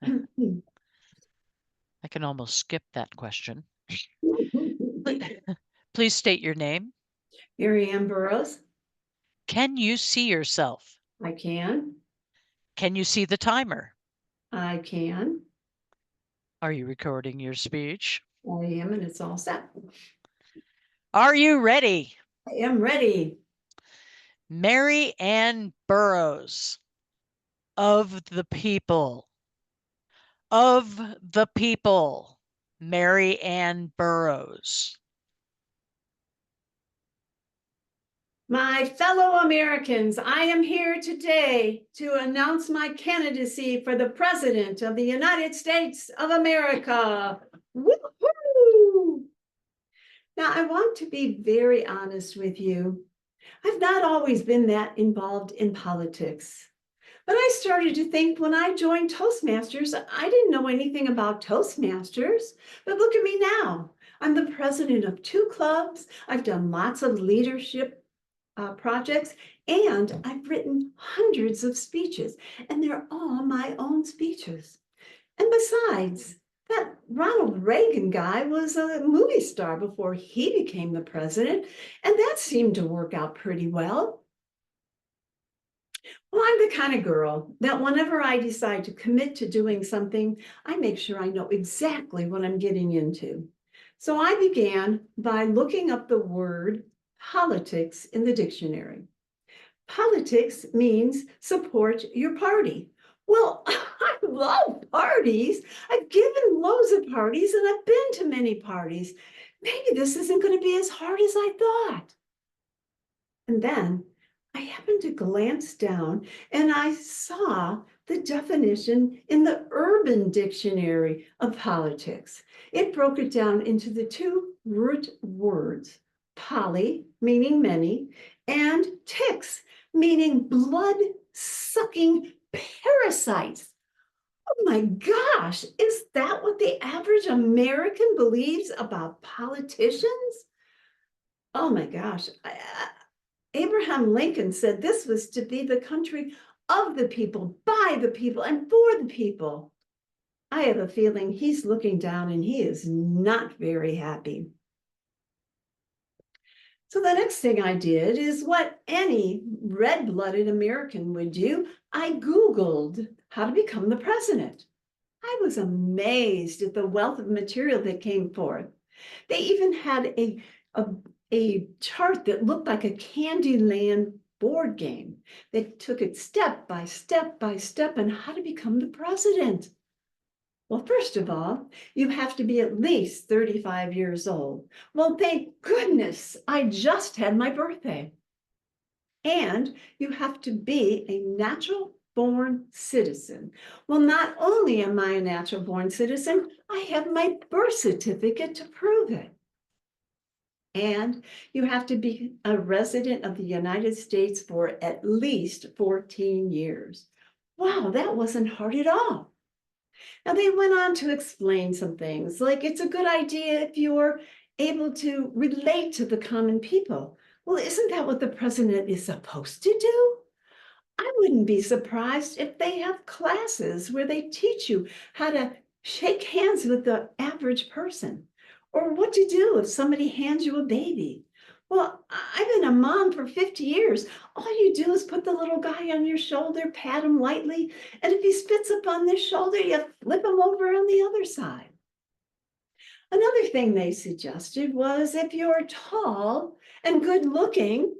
I can almost skip that question. Please state your name. Mary Ann Burroughs. Can you see yourself? I can. Can you see the timer? I can. Are you recording your speech? I am, and it's all set. Are you ready? I am ready. Mary Ann Burroughs, of the people. Of the people, Mary Ann Burroughs. My fellow Americans, I am here today to announce my candidacy for the President of the United States of America. Woo-hoo! Now, I want to be very honest with you. I've not always been that involved in politics. But I started to think when I joined Toastmasters, I didn't know anything about Toastmasters. But look at me now. I'm the president of 2 clubs. I've done lots of leadership projects, and I've written hundreds of speeches, and they're all my own speeches. And besides, that Ronald Reagan guy was a movie star before he became the president, and that seemed to work out pretty well. Well, I'm the kind of girl that whenever I decide to commit to doing something, I make sure I know exactly what I'm getting into. So I began by looking up the word politics in the dictionary. Politics means support your party. Well, I love parties. I've given loads of parties and I've been to many parties. Maybe this isn't going to be as hard as I thought. And then I happened to glance down and I saw the definition in the Urban Dictionary of politics. It broke it down into the 2 root words, poly, meaning many, and ticks, meaning blood-sucking parasites. Oh my gosh, is that what the average American believes about politicians? Oh my gosh. Abraham Lincoln said this was to be the country of the people, by the people, and for the people. I have a feeling he's looking down and he is not very happy. So the next thing I did is what any red-blooded American would do. I Googled how to become the president. I was amazed at the wealth of material that came forth. They even had a chart that looked like a Candyland board game. They took it step by step by step on how to become the president. Well, first of all, you have to be at least 35 years old. Well, thank goodness I just had my birthday. And you have to be a natural born citizen. Well, not only am I a natural born citizen, I have my birth certificate to prove it. And you have to be a resident of the United States for at least 14 years. Wow, that wasn't hard at all. Now, they went on to explain some things, like it's a good idea if you're able to relate to the common people. Well, isn't that what the president is supposed to do? I wouldn't be surprised if they have classes where they teach you how to shake hands with the average person, or what to do if somebody hands you a baby. Well, I've been a mom for 50 years. All you do is put the little guy on your shoulder, pat him lightly, and if he spits up on this shoulder, you flip him over on the other side. Another thing they suggested was if you're tall and good looking,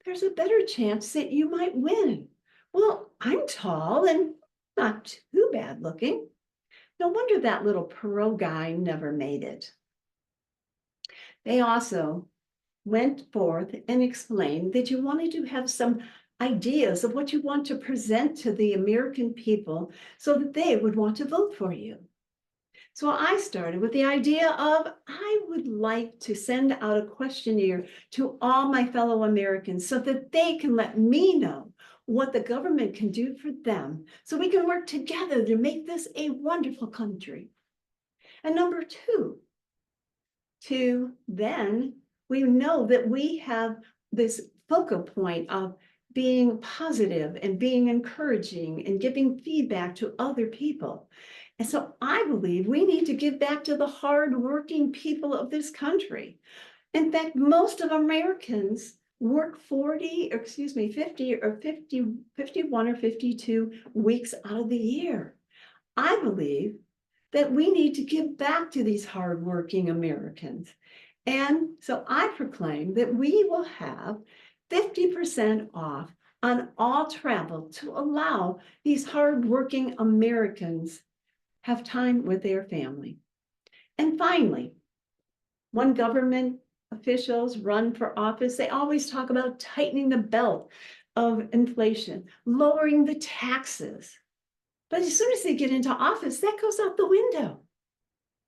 there's a better chance that you might win. Well, I'm tall and not too bad looking. No wonder that little Perot guy never made it. They also went forth and explained that you wanted to have some ideas of what you want to present to the American people so that they would want to vote for you. So I started with the idea of I would like to send out a questionnaire to all my fellow Americans so that they can let me know what the government can do for them so we can work together to make this a wonderful country. And number 2, to then we know that we have this focal point of being positive and being encouraging and giving feedback to other people. And so I believe we need to give back to the hardworking people of this country. In fact, most of Americans work 40, or excuse me, 50 or 50, 51 or 52 weeks out of the year. I believe that we need to give back to these hardworking Americans. And so I proclaim that we will have 50% off on all travel to allow these hardworking Americans have time with their family. And finally, when government officials run for office, they always talk about tightening the belt of inflation, lowering the taxes. But as soon as they get into office, that goes out the window.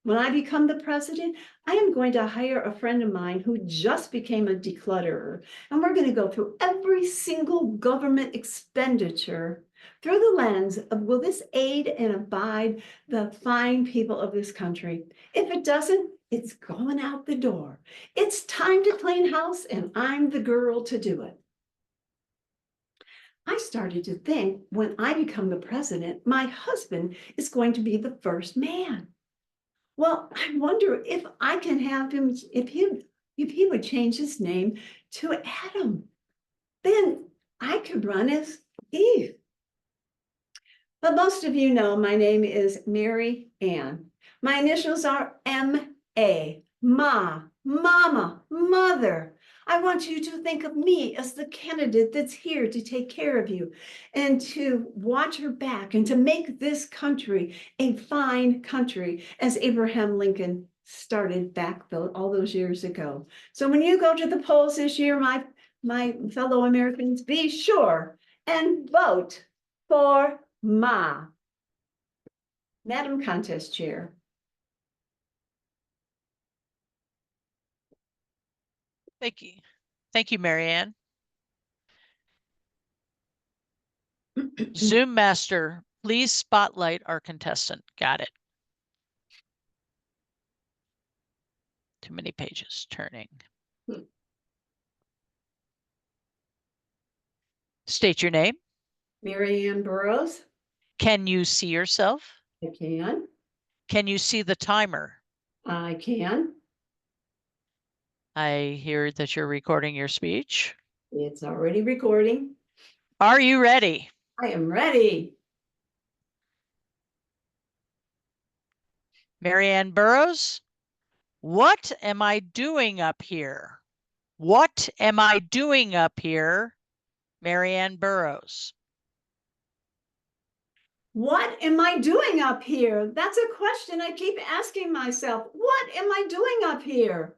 When I become the president, I am going to hire a friend of mine who just became a declutterer, and we're going to go through every single government expenditure through the lens of, will this aid and abide the fine people of this country? If it doesn't, it's going out the door. It's time to clean house, and I'm the girl to do it. I started to think, when I become the president, my husband is going to be the first man. Well, I wonder if I can have him, if he would change his name to Adam, then I could run as Eve. But most of you know my name is Mary Ann. My initials are M.A. Ma, Mama, Mother. I want you to think of me as the candidate that's here to take care of you and to watch your back and to make this country a fine country, as Abraham Lincoln started back all those years ago. So when you go to the polls this year, my fellow Americans, be sure and vote for Ma. Madam Contest Chair. Thank you. Thank you, Marianne. Zoom Master, please spotlight our contestant. Got it. Too many pages turning. State your name. Mary Ann Burroughs. Can you see yourself? I can. Can you see the timer? I can. I hear that you're recording your speech. It's already recording. Are you ready? I am ready. Marianne Burroughs, what am I doing up here? What am I doing up here? Marianne Burroughs. What am I doing up here? That's a question I keep asking myself. What am I doing up here?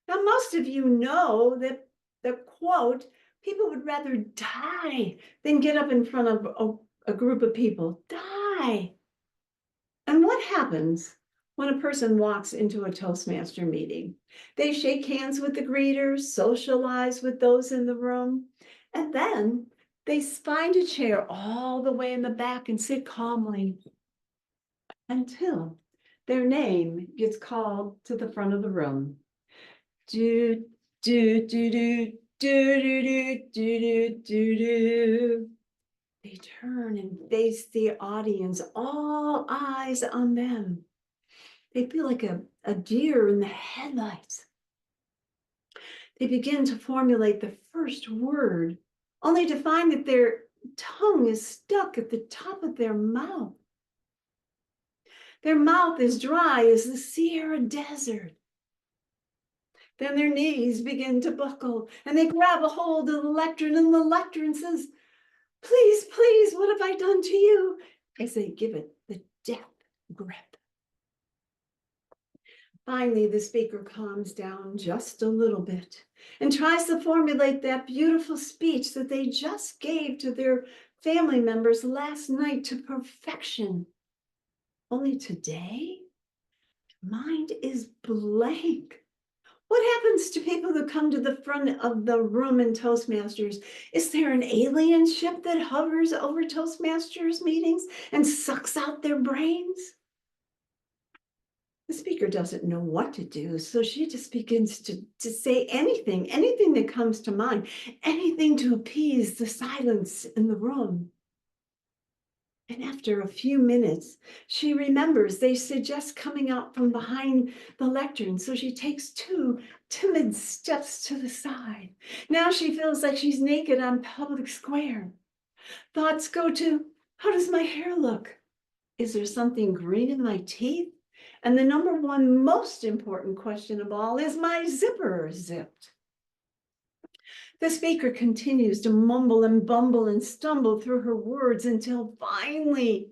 Now, most of you know that the quote, people would rather die than get up in front of a group of people. Die. And what happens when a person walks into a Toastmaster meeting? They shake hands with the greeters, socialize with those in the room, and then they find a chair all the way in the back and sit calmly until their name gets called to the front of the room. Do, do, do, do, do, do, do, do, do, do. They turn and face the audience, all eyes on them. They feel like a deer in the headlights. They begin to formulate the first word, only to find that their tongue is stuck at the top of their mouth. Their mouth is dry as the Sierra Desert. Then their knees begin to buckle, and they grab a hold of the lectern, and the lectern says, "Please, please, what have I done to you?" As they give it the death grip. Finally, the speaker calms down just a little bit and tries to formulate that beautiful speech that they just gave to their family members last night to perfection. Only today, mind is blank. What happens to people who come to the front of the room in Toastmasters? Is there an alien ship that hovers over Toastmasters meetings and sucks out their brains? The speaker doesn't know what to do, so she just begins to say anything that comes to mind, anything to appease the silence in the room. And after a few minutes, she remembers they suggest coming out from behind the lectern, so she takes 2 timid steps to the side. Now she feels like she's naked on public square. Thoughts go to, how does my hair look? Is there something green in my teeth? And the number one most important question of all, is my zipper zipped? The speaker continues to mumble and bumble and stumble through her words until finally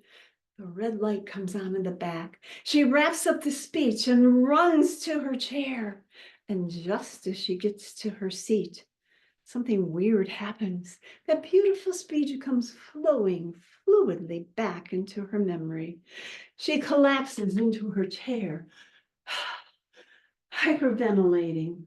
the red light comes on in the back. She wraps up the speech and runs to her chair. And just as she gets to her seat, something weird happens. That beautiful speech comes flowing fluidly back into her memory. She collapses into her chair, hyperventilating.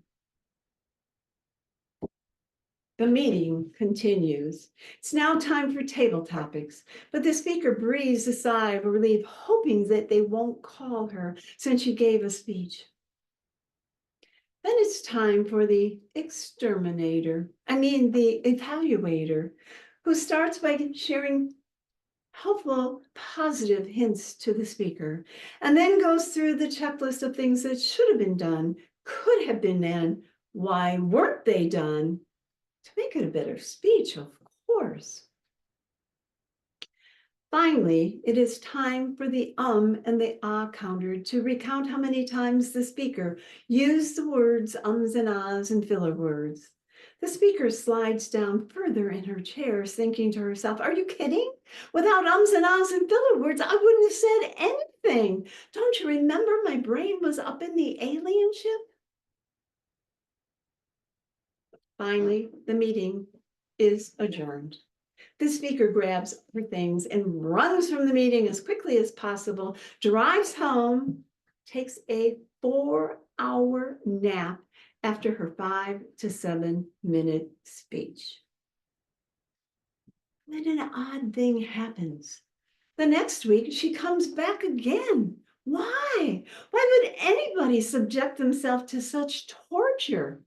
The meeting continues. It's now time for table topics, but the speaker breathes a sigh of relief, hoping that they won't call her since she gave a speech. Then it's time for the the evaluator, who starts by sharing helpful, positive hints to the speaker, and then goes through the checklist of things that should have been done, could have been done, why weren't they done, to make it a better speech, of course. Finally, it is time for the and the counter to recount how many times the speaker used the words ums and ahs and filler words. The speaker slides down further in her chair, thinking to herself, are you kidding? Without ums and ahs and filler words, I wouldn't have said anything. Don't you remember my brain was up in the alien ship? Finally, the meeting is adjourned. The speaker grabs her things and runs from the meeting as quickly as possible, drives home, takes a 4-hour nap after her 5 to 7 minute speech. Then an odd thing happens. The next week, she comes back again. Why? Why would anybody subject themselves to such torture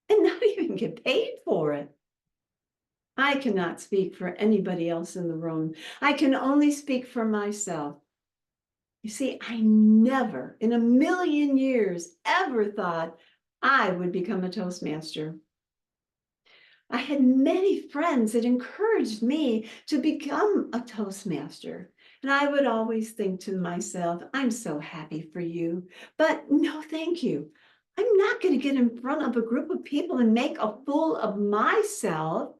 and not even get paid for it? I cannot speak for anybody else in the room. I can only speak for myself. You see, I never in a million years ever thought I would become a Toastmaster. I had many friends that encouraged me to become a Toastmaster. And I would always think to myself, I'm so happy for you, but no, thank you. I'm not going to get in front of a group of people and make a fool of myself.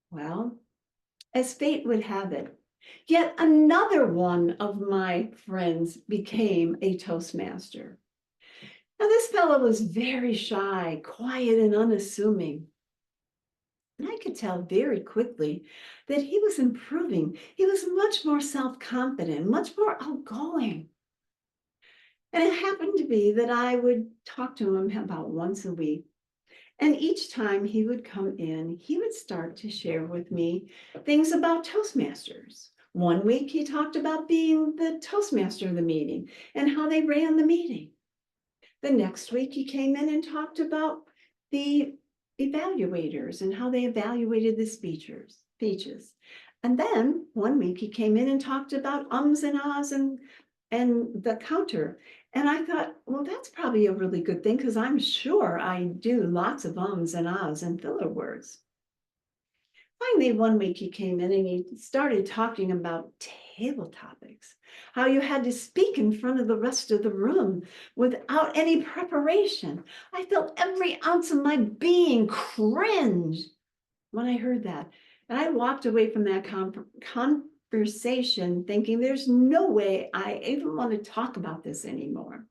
Well, as fate would have it, yet another one of my friends became a Toastmaster. Now, this fellow was very shy, quiet, and unassuming. And I could tell very quickly that he was improving. He was much more self-confident, much more outgoing. And it happened to be that I would talk to him about once a week. And each time he would come in, he would start to share with me things about Toastmasters. One week he talked about being the Toastmaster of the meeting and how they ran the meeting. The next week he came in and talked about the evaluators and how they evaluated the speeches. And then one week he came in and talked about ums and ahs and the counter. And I thought, well, that's probably a really good thing because I'm sure I do lots of ums and ahs and filler words. Finally, one week he came in and he started talking about table topics, how you had to speak in front of the rest of the room without any preparation. I felt every ounce of my being cringe when I heard that. And I walked away from that conversation thinking there's no way I even want to talk about this anymore.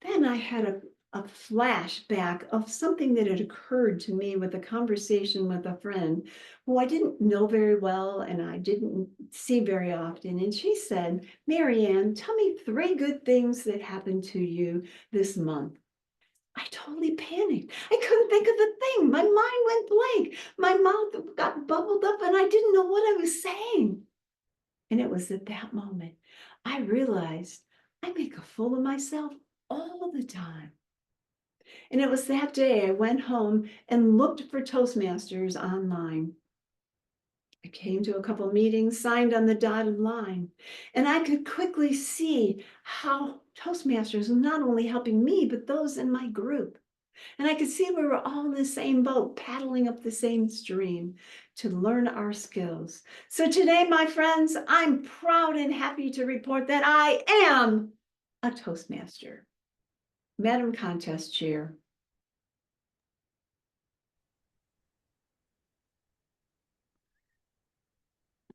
Then I had a flashback of something that had occurred to me with a conversation with a friend who I didn't know very well and I didn't see very often. And she said, Marianne, tell me 3 good things that happened to you this month. I totally panicked. I couldn't think of a thing. My mind went blank. My mouth got bubbled up and I didn't know what I was saying. And it was at that moment I realized I make a fool of myself all the time. And it was that day I went home and looked for Toastmasters online. I came to a couple meetings, signed on the dotted line, and I could quickly see how Toastmasters was not only helping me, but those in my group. And I could see we were all in the same boat, paddling up the same stream to learn our skills. So today, my friends, I'm proud and happy to report that I am a Toastmaster. Madam Contest Chair,